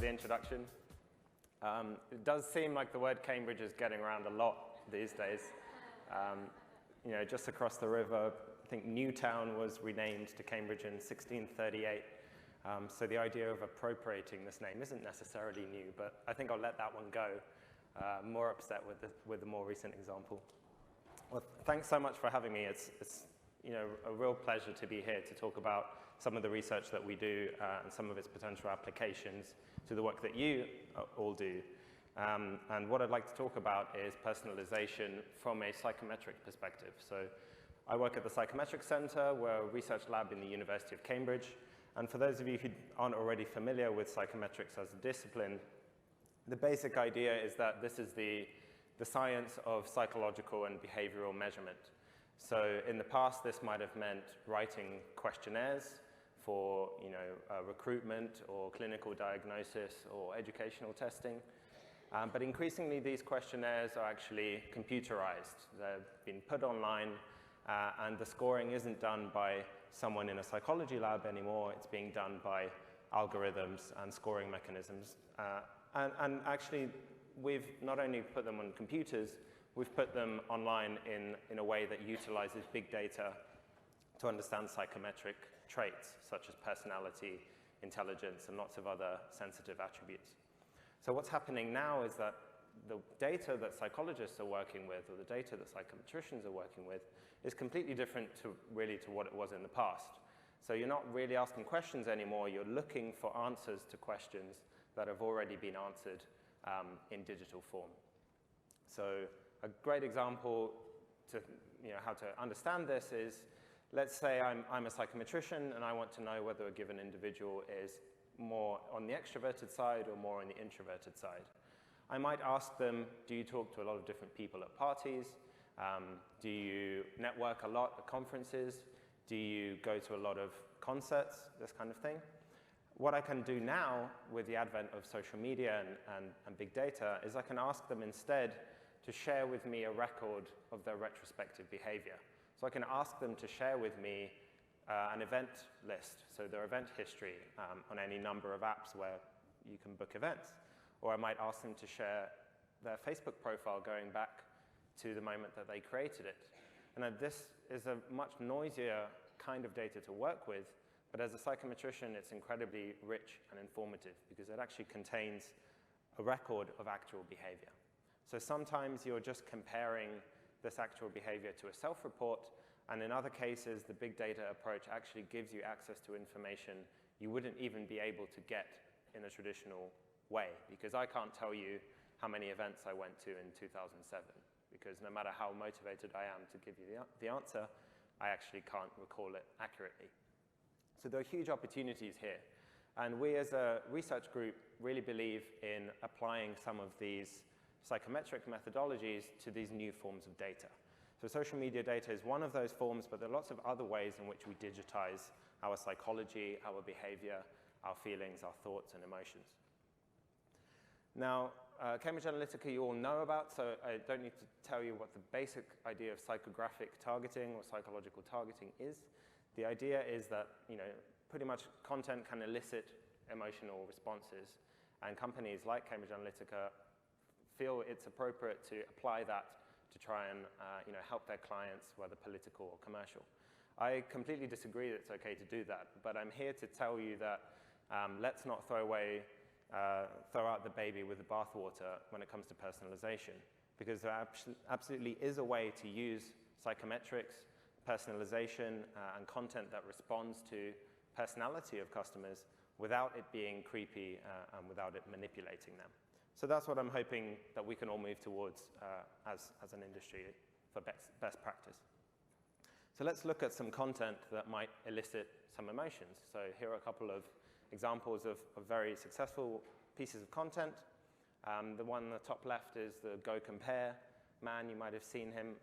the introduction. It does seem like the word Cambridge is getting around a lot these days. You know, just across the river, I think Newtown was renamed to Cambridge in 1638. So the idea of appropriating this name isn't necessarily new, but I think I'll let that one go. More upset with the more recent example. Well, thanks so much for having me. It's you know, a real pleasure to be here to talk about some of the research that we do and some of its potential applications to the work that you all do. And what I'd like to talk about is personalization from a psychometric perspective. So I work at the Psychometric Center. We're a research lab in the University of Cambridge. And for those of you who aren't already familiar with psychometrics as a discipline, the basic idea is that this is the science of psychological and behavioral measurement. So in the past, this might have meant writing questionnaires for recruitment or clinical diagnosis or educational testing. But increasingly, these questionnaires are actually computerized. They've been put online, and the scoring isn't done by someone in a psychology lab anymore. It's being done by algorithms and scoring mechanisms. And actually, we've not only put them on computers, we've put them online in a way that utilizes big data to understand psychometric traits, such as personality, intelligence, and lots of other sensitive attributes. So what's happening now is that the data that psychologists are working with, or the data that psychometricians are working with, is completely different to what it was in the past. So you're not really asking questions anymore. You're looking for answers to questions that have already been answered in digital form. So a great example to how to understand this is, let's say I'm a psychometrician and I want to know whether a given individual is more on the extroverted side or more on the introverted side. I might ask them, do you talk to a lot of different people at parties? Do you network a lot at conferences? Do you go to a lot of concerts? This kind of thing. What I can do now with the advent of social media and big data is I can ask them instead to share with me a record of their retrospective behavior. So I can ask them to share with me an event list, so their event history on any number of apps where you can book events. Or I might ask them to share their Facebook profile going back to the moment that they created it. And this is a much noisier kind of data to work with, but as a psychometrician, it's incredibly rich and informative because it actually contains a record of actual behavior. So sometimes you're just comparing this actual behavior to a self-report, and in other cases, the big data approach actually gives you access to information you wouldn't even be able to get in a traditional way, because I can't tell you how many events I went to in 2007, because no matter how motivated I am to give you the answer, I actually can't recall it accurately. So there are huge opportunities here. And we as a research group really believe in applying some of these psychometric methodologies to these new forms of data. So social media data is one of those forms, but there are lots of other ways in which we digitize our psychology, our behavior, our feelings, our thoughts, and emotions. Now, Cambridge Analytica you all know about, so I don't need to tell you what the basic idea of psychographic targeting or psychological targeting is. The idea is that pretty much content can elicit emotional responses, and companies like Cambridge Analytica feel it's appropriate to apply that to try and help their clients, whether political or commercial. I completely disagree that it's okay to do that, but I'm here to tell you that let's not throw out the baby with the bathwater when it comes to personalization, because there absolutely is a way to use psychometrics, personalization, and content that responds to personality of customers without it being creepy and without it manipulating them. So that's what I'm hoping that we can all move towards as an industry for best practice. So let's look at some content that might elicit some emotions. So here are a couple of examples of very successful pieces of content. The one on the top left is the Go Compare man. You might have seen him.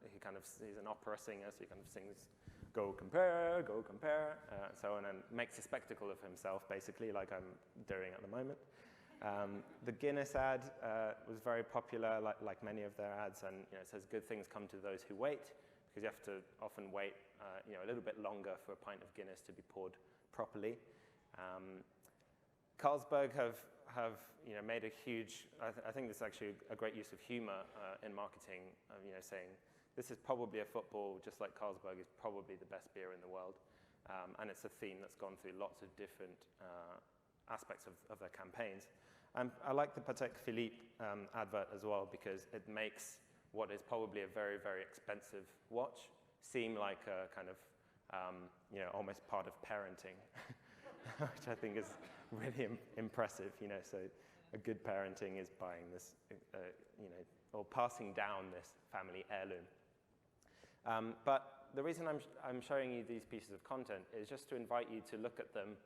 He's an opera singer, so he kind of sings Go Compare, and so on, and makes a spectacle of himself, basically, like I'm doing at the moment. The Guinness ad was very popular, like many of their ads, and it says good things come to those who wait, because you have to often wait a little bit longer for a pint of Guinness to be poured properly. Carlsberg have made a huge, I think this is actually a great use of humor in marketing, saying this is probably a football, just like Carlsberg is probably the best beer in the world. And it's a theme that's gone through lots of different aspects of their campaigns. And I like the Patek Philippe advert as well, because it makes what is probably a very, very expensive watch seem like a kind of, almost part of parenting, which I think is really impressive. So a good parenting is buying this, or passing down this family heirloom. But the reason I'm showing you these pieces of content is just to invite you to look at them,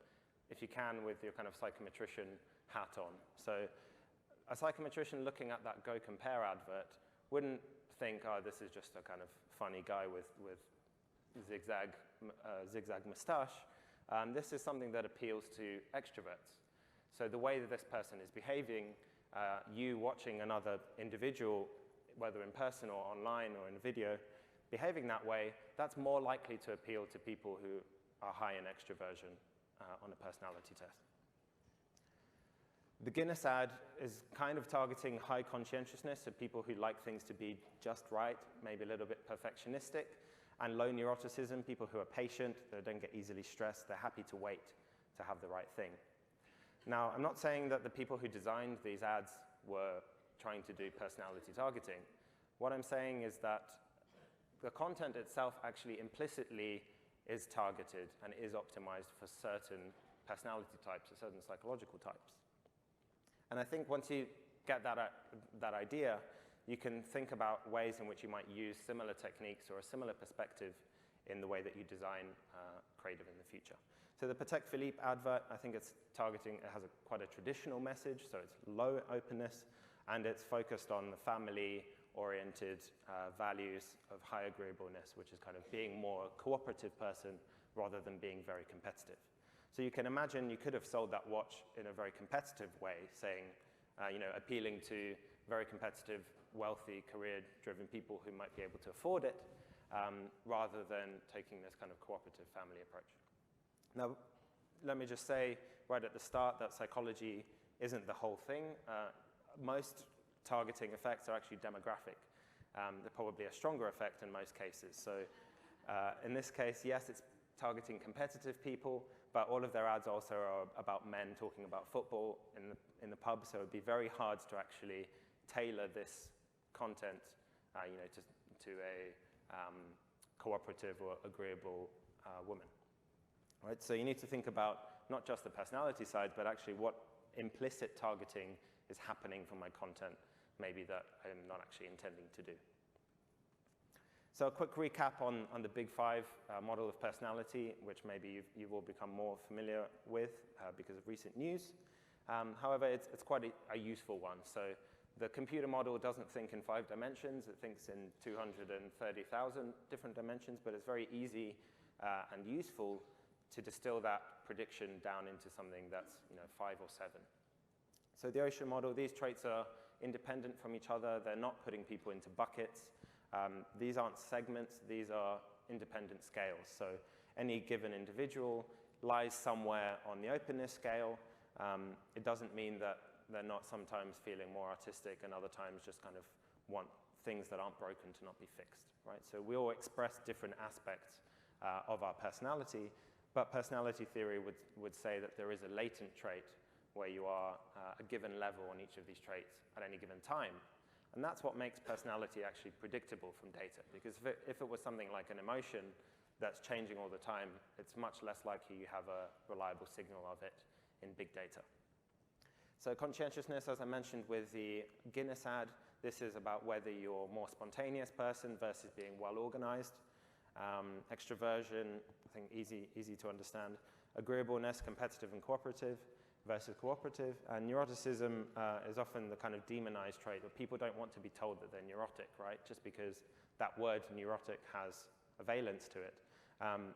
if you can, with your kind of psychometrician hat on. So a psychometrician looking at that Go Compare advert wouldn't think, oh, this is just a kind of funny guy with zigzag mustache. This is something that appeals to extroverts. So the way that this person is behaving, you watching another individual, whether in person or online or in a video, behaving that way, that's more likely to appeal to people who are high in extroversion on a personality test. The Guinness ad is kind of targeting high conscientiousness, so people who like things to be just right, maybe a little bit perfectionistic, and low neuroticism, people who are patient, they don't get easily stressed, they're happy to wait to have the right thing. Now, I'm not saying that the people who designed these ads were trying to do personality targeting. What I'm saying is that the content itself actually implicitly is targeted and is optimized for certain personality types or certain psychological types. And I think once you get that idea, you can think about ways in which you might use similar techniques or a similar perspective in the way that you design creative in the future. So the Patek Philippe advert, I think it's targeting, it has quite a traditional message, so it's low openness, and it's focused on the family-oriented values of high agreeableness, which is kind of being more a cooperative person rather than being very competitive. So you can imagine you could have sold that watch in a very competitive way, saying, appealing to very competitive, wealthy, career-driven people who might be able to afford it, rather than taking this kind of cooperative family approach. Now, let me just say right at the start that psychology isn't the whole thing. Most targeting effects are actually demographic. They're probably a stronger effect in most cases. So in this case, yes, it's targeting competitive people, but all of their ads also are about men talking about football in the pub, so it would be very hard to actually tailor this content to a cooperative or agreeable woman. Right? So you need to think about not just the personality side, but actually what implicit targeting is happening from my content, maybe that I'm not actually intending to do. So a quick recap on the Big Five model of personality, which maybe you've all become more familiar with because of recent news. However, it's quite a useful one. So the computer model doesn't think in 5 dimensions. It thinks in 230,000 different dimensions, but it's very easy and useful to distill that prediction down into something that's 5 or 7. So the Ocean model, these traits are independent from each other. They're not putting people into buckets. These aren't segments. These are independent scales. So any given individual lies somewhere on the openness scale. It doesn't mean that they're not sometimes feeling more artistic and other times just kind of want things that aren't broken to not be fixed, right? So we all express different aspects of our personality, but personality theory would say that there is a latent trait where you are a given level on each of these traits at any given time. And that's what makes personality actually predictable from data, because if it was something like an emotion that's changing all the time, it's much less likely you have a reliable signal of it in big data. So conscientiousness, as I mentioned with the Guinness ad, this is about whether you're a more spontaneous person versus being well-organized. Extroversion, I think easy to understand. Agreeableness, competitive and cooperative versus cooperative. And neuroticism is often the kind of demonized trait where people don't want to be told that they're neurotic, right? Just because that word neurotic has a valence to it.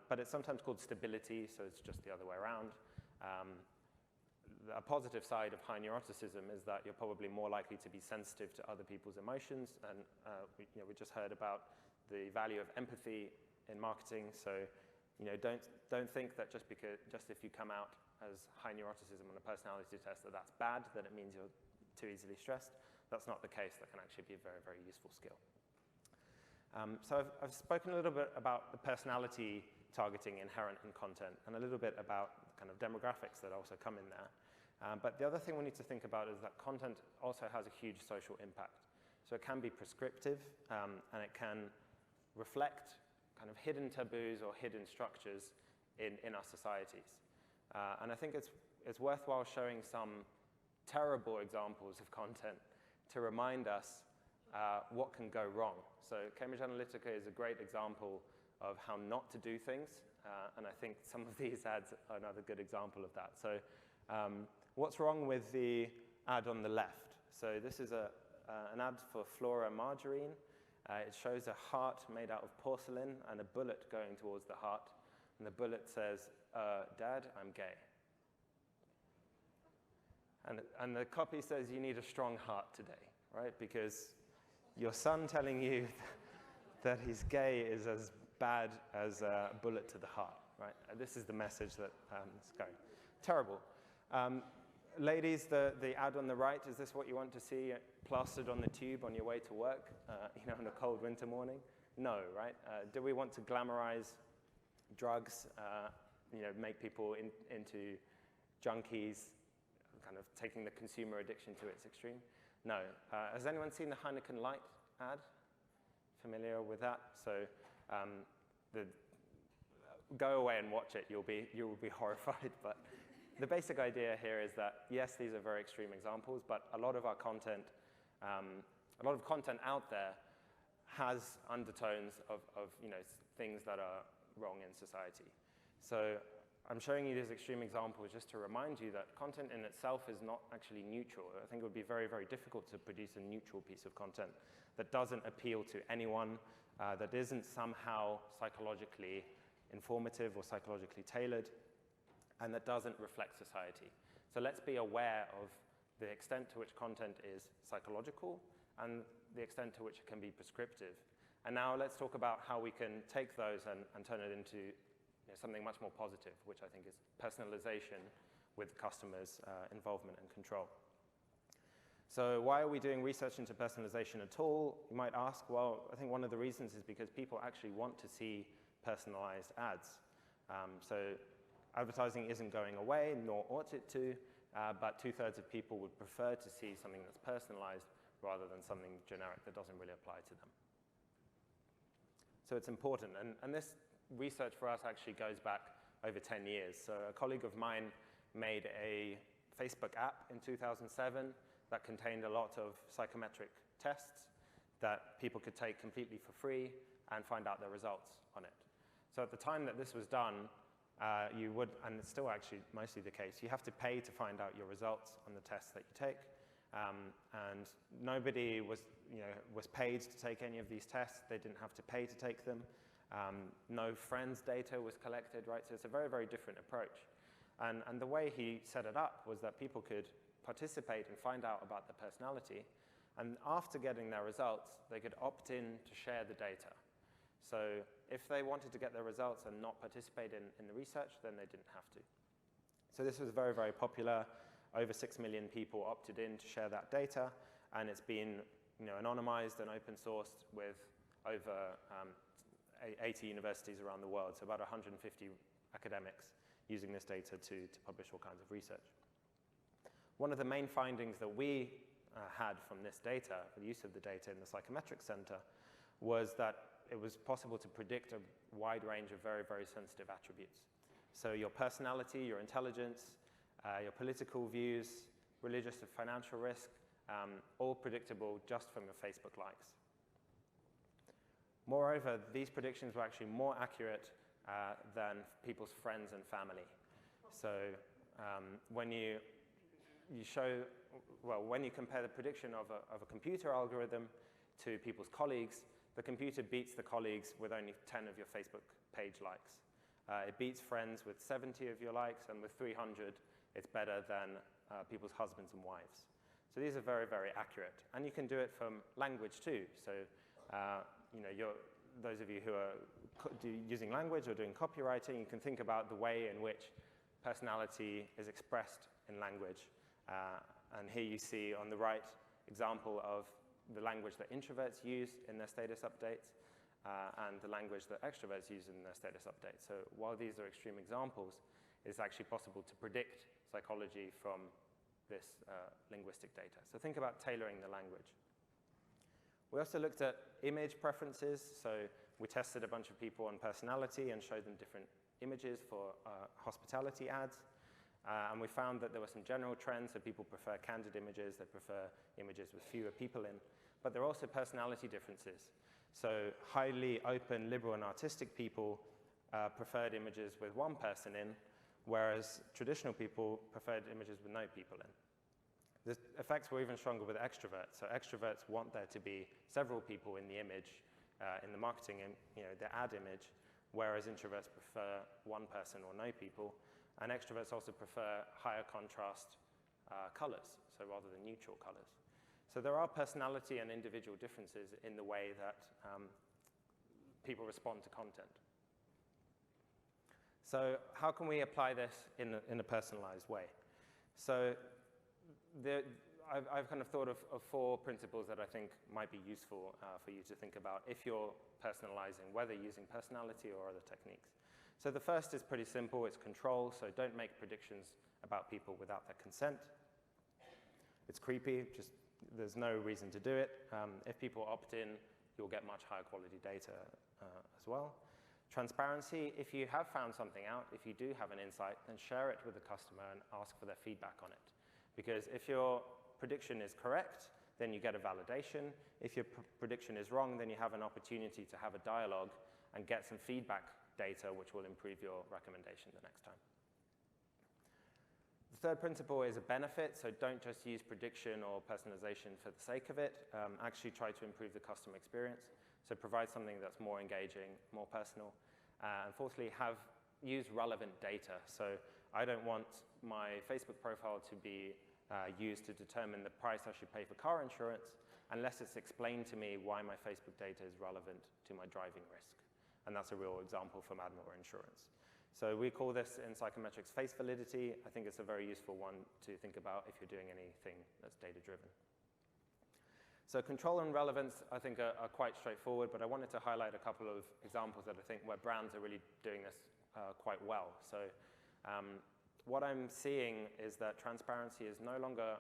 But it's sometimes called stability, so it's just the other way around. A positive side of high neuroticism is that you're probably more likely to be sensitive to other people's emotions. And we just heard about the value of empathy in marketing. So don't think that just if you come out has high neuroticism on a personality test, that's bad, that it means you're too easily stressed. That's not the case. That can actually be a very, very useful skill. So I've spoken a little bit about the personality targeting inherent in content and a little bit about kind of demographics that also come in there. But the other thing we need to think about is that content also has a huge social impact. So it can be prescriptive, and it can reflect kind of hidden taboos or hidden structures in our societies. And I think it's worthwhile showing some terrible examples of content to remind us what can go wrong. So Cambridge Analytica is a great example of how not to do things, and I think some of these ads are another good example of that. So what's wrong with the ad on the left? So this is an ad for Flora margarine. It shows a heart made out of porcelain and a bullet going towards the heart, and the bullet says, "Dad, I'm gay." And the copy says you need a strong heart today, right? Because your son telling you that he's gay is as bad as a bullet to the heart, right? And this is the message that is going. Terrible. Ladies, the ad on the right, is this what you want to see plastered on the tube on your way to work, on a cold winter morning? No, right? Do we want to glamorize drugs, make people into junkies, kind of taking the consumer addiction to its extreme? No. Has anyone seen the Heineken Light ad? Familiar with that? So go away and watch it. You will be horrified. But the basic idea here is that, yes, these are very extreme examples, but a lot of our content, a lot of content out there has undertones of things that are wrong in society. So I'm showing you these extreme examples just to remind you that content in itself is not actually neutral. I think it would be very, very difficult to produce a neutral piece of content that doesn't appeal to anyone, that isn't somehow psychologically informative or psychologically tailored, and that doesn't reflect society. So let's be aware of the extent to which content is psychological and the extent to which it can be prescriptive. And now let's talk about how we can take those and turn it into something much more positive, which I think is personalization with customers' involvement and control. So why are we doing research into personalization at all? You might ask, well, I think one of the reasons is because people actually want to see personalized ads. So advertising isn't going away, nor ought it to, but 2/3 of people would prefer to see something that's personalized rather than something generic that doesn't really apply to them. So it's important, and this research for us actually goes back over 10 years. So a colleague of mine made a Facebook app in 2007 that contained a lot of psychometric tests that people could take completely for free and find out their results on it. So at the time that this was done, you would, and it's still actually mostly the case, you have to pay to find out your results on the tests that you take. And nobody was paid to take any of these tests. They didn't have to pay to take them. No friends' data was collected, right? So it's a very, very different approach. And the way he set it up was that people could participate and find out about their personality. And after getting their results, they could opt in to share the data. So if they wanted to get their results and not participate in the research, then they didn't have to. So this was very, very popular. Over 6 million people opted in to share that data. And it's been anonymized and open sourced with over 80 universities around the world, so about 150 academics using this data to publish all kinds of research. One of the main findings that we had from this data, the use of the data in the Psychometric Center, was that it was possible to predict a wide range of very, very sensitive attributes. So your personality, your intelligence, your political views, religious and financial risk, all predictable just from your Facebook likes. Moreover, these predictions were actually more accurate than people's friends and family. So when you compare the prediction of a computer algorithm to people's colleagues, the computer beats the colleagues with only 10 of your Facebook page likes. It beats friends with 70 of your likes, and with 300, it's better than people's husbands and wives. So these are very, very accurate. And you can do it from language too. So those of you who are using language or doing copywriting, you can think about the way in which personality is expressed in language. And here you see on the right example of the language that introverts use in their status updates and the language that extroverts use in their status updates. So while these are extreme examples, it's actually possible to predict psychology from this linguistic data. So think about tailoring the language. We also looked at image preferences. So we tested a bunch of people on personality and showed them different images for hospitality ads. And we found that there were some general trends. So people prefer candid images. They prefer images with fewer people in. But there are also personality differences. So highly open, liberal, and artistic people preferred images with one person in, whereas traditional people preferred images with no people in. The effects were even stronger with extroverts. So extroverts want there to be several people in the image, in the marketing, the ad image, whereas introverts prefer one person or no people. And extroverts also prefer higher contrast colors, so rather than neutral colors. So there are personality and individual differences in the way that people respond to content. So how can we apply this in a personalized way? So I've kind of thought of 4 principles that I think might be useful for you to think about if you're personalizing, whether using personality or other techniques. So the first is pretty simple. It's control. So don't make predictions about people without their consent. It's creepy. There's no reason to do it. If people opt in, you'll get much higher quality data as well. Transparency, if you have found something out, if you do have an insight, then share it with the customer and ask for their feedback on it. Because if your prediction is correct, then you get a validation. If your prediction is wrong, then you have an opportunity to have a dialogue and get some feedback data, which will improve your recommendation the next time. The third principle is a benefit, so don't just use prediction or personalization for the sake of it. Actually try to improve the customer experience. So provide something that's more engaging, more personal. And fourthly, use relevant data. So I don't want my Facebook profile to be used to determine the price I should pay for car insurance unless it's explained to me why my Facebook data is relevant to my driving risk. And that's a real example from Admiral Insurance. So we call this in psychometrics face validity. I think it's a very useful one to think about if you're doing anything that's data-driven. So control and relevance, I think, are quite straightforward, but I wanted to highlight a couple of examples that I think where brands are really doing this quite well. So what I'm seeing is that transparency is no longer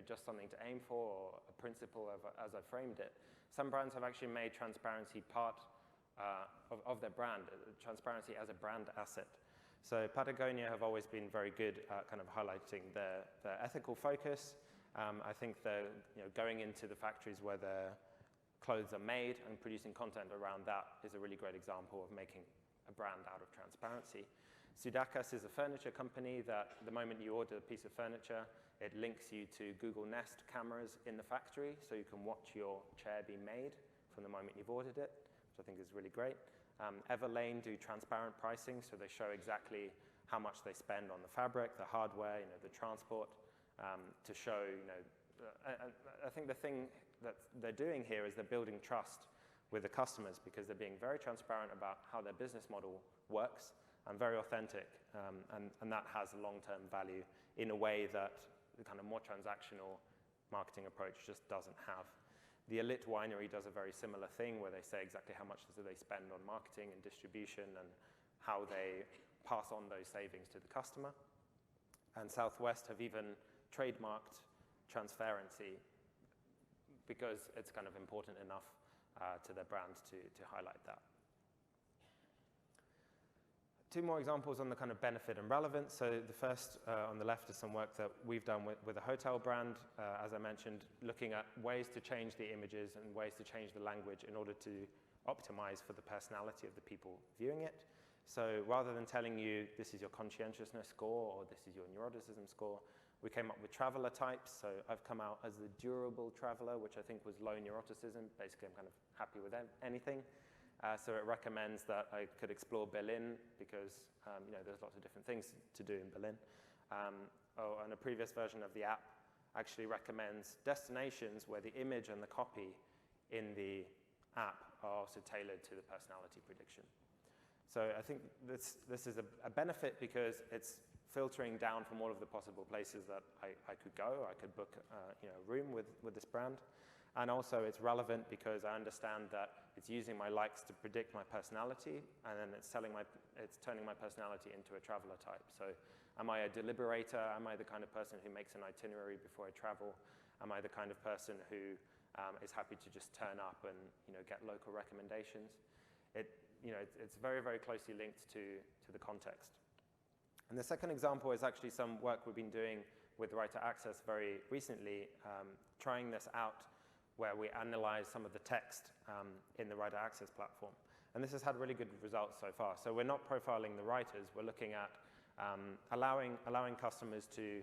just something to aim for or a principle as I framed it. Some brands have actually made transparency part of their brand, transparency as a brand asset. So Patagonia have always been very good at kind of highlighting their ethical focus. I think they're going into the factories where their clothes are made and producing content around that is a really great example of making a brand out of transparency. Sudakas is a furniture company that the moment you order a piece of furniture, it links you to Google Nest cameras in the factory, so you can watch your chair be made from the moment you've ordered it, which I think is really great. Everlane do transparent pricing, so they show exactly how much they spend on the fabric, the hardware, the transport, to show, I think the thing that they're doing here is they're building trust with the customers because they're being very transparent about how their business model works and very authentic, and that has a long-term value in a way that the kind of more transactional marketing approach just doesn't have. The Elite Winery does a very similar thing where they say exactly how much do they spend on marketing and distribution and how they pass on those savings to the customer. And Southwest have even trademarked transparency because it's kind of important enough to their brand to highlight that. 2 more examples on the kind of benefit and relevance. So the first on the left is some work that we've done with a hotel brand, as I mentioned, looking at ways to change the images and ways to change the language in order to optimize for the personality of the people viewing it. So rather than telling you this is your conscientiousness score or this is your neuroticism score, we came up with traveler types. So I've come out as the durable traveler, which I think was low neuroticism. Basically, I'm kind of happy with anything. So it recommends that I could explore Berlin because there's lots of different things to do in Berlin. And a previous version of the app actually recommends destinations where the image and the copy in the app are also tailored to the personality prediction. So I think this is a benefit because it's filtering down from all of the possible places that I could go. I could book a room with this brand. And also, it's relevant because I understand that it's using my likes to predict my personality, and then it's turning my personality into a traveler type. So am I a deliberator? Am I the kind of person who makes an itinerary before I travel? Am I the kind of person who is happy to just turn up and get local recommendations? It's very, very closely linked to the context. And the second example is actually some work we've been doing with Writer Access very recently, trying this out where we analyze some of the text in the Writer Access platform. And this has had really good results so far. So we're not profiling the writers. We're looking at allowing customers to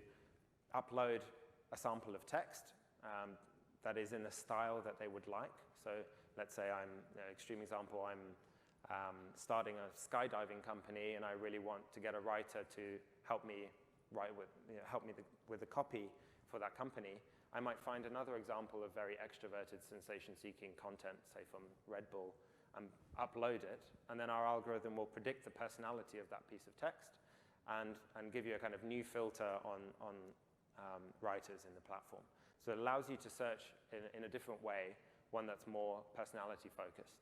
upload a sample of text that is in a style that they would like. So let's say extreme example, I'm starting a skydiving company, and I really want to get a writer to help me with the copy for that company. I might find another example of very extroverted, sensation-seeking content, say from Red Bull, and upload it, and then our algorithm will predict the personality of that piece of text and give you a kind of new filter on writers in the platform. So it allows you to search in a different way, one that's more personality-focused.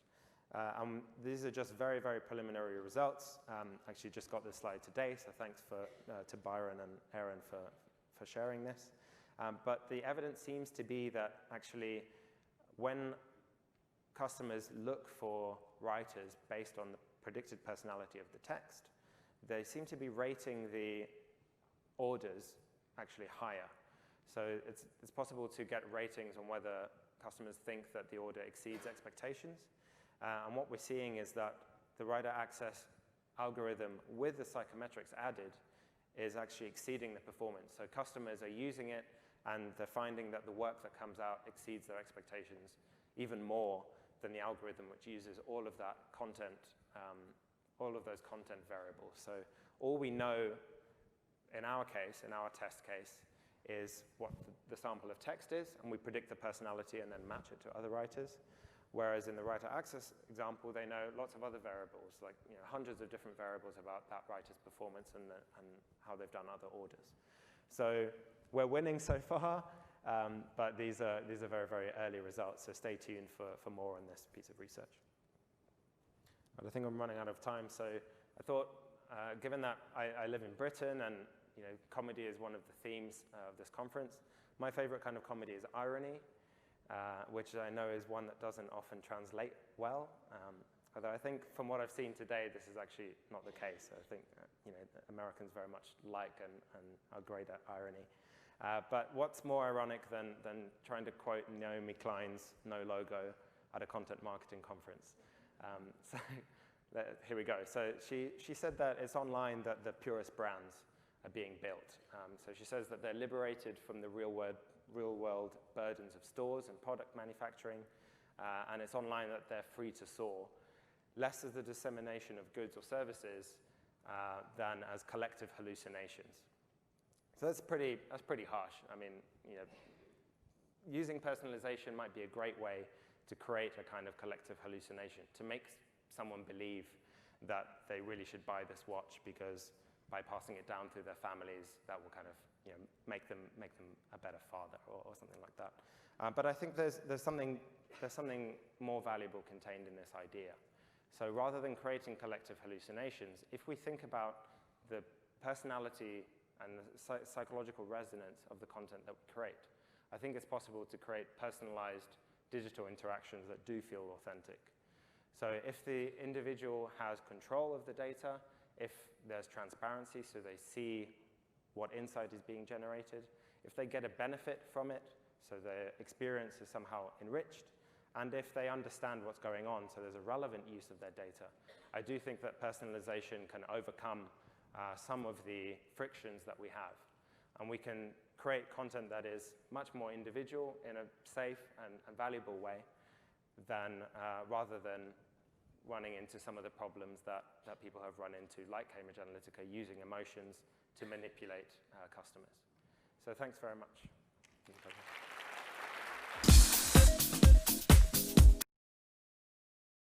These are just very, very preliminary results. Actually, just got this slide today, so thanks to Byron and Aaron for sharing this. But the evidence seems to be that actually when customers look for writers based on the predicted personality of the text, they seem to be rating the orders actually higher. So it's possible to get ratings on whether customers think that the order exceeds expectations. And what we're seeing is that the Writer Access algorithm with the psychometrics added is actually exceeding the performance. So customers are using it, and they're finding that the work that comes out exceeds their expectations even more than the algorithm, which uses all of that content, all of those content variables. So all we know in our case, in our test case, is what the sample of text is, and we predict the personality and then match it to other writers. Whereas in the Writer Access example, they know lots of other variables, like hundreds of different variables about that writer's performance and how they've done other orders. So we're winning so far, but these are very, very early results, so stay tuned for more on this piece of research. But I think I'm running out of time, so I thought, given that I live in Britain and comedy is one of the themes of this conference, my favorite kind of comedy is irony, which I know is one that doesn't often translate well. Although I think from what I've seen today, this is actually not the case. I think Americans very much like and are great at irony. But what's more ironic than trying to quote Naomi Klein's No Logo at a content marketing conference? So here we go. So she said that it's online that the purest brands are being built. So she says that they're liberated from the real-world burdens of stores and product manufacturing, and it's online that they're free to soar, less as the dissemination of goods or services than as collective hallucinations. So that's pretty harsh. I mean, using personalization might be a great way to create a kind of collective hallucination, to make someone believe that they really should buy this watch because by passing it down through their families, that will kind of make them a better father or something like that. But I think there's something more valuable contained in this idea. So rather than creating collective hallucinations, if we think about the personality and the psychological resonance of the content that we create, I think it's possible to create personalized digital interactions that do feel authentic. So if the individual has control of the data, if there's transparency so they see what insight is being generated, if they get a benefit from it, so their experience is somehow enriched, and if they understand what's going on, so there's a relevant use of their data, I do think that personalization can overcome some of the frictions that we have. And we can create content that is much more individual in a safe and valuable way than, rather than running into some of the problems that people have run into, like Cambridge Analytica, using emotions to manipulate customers. So thanks very much.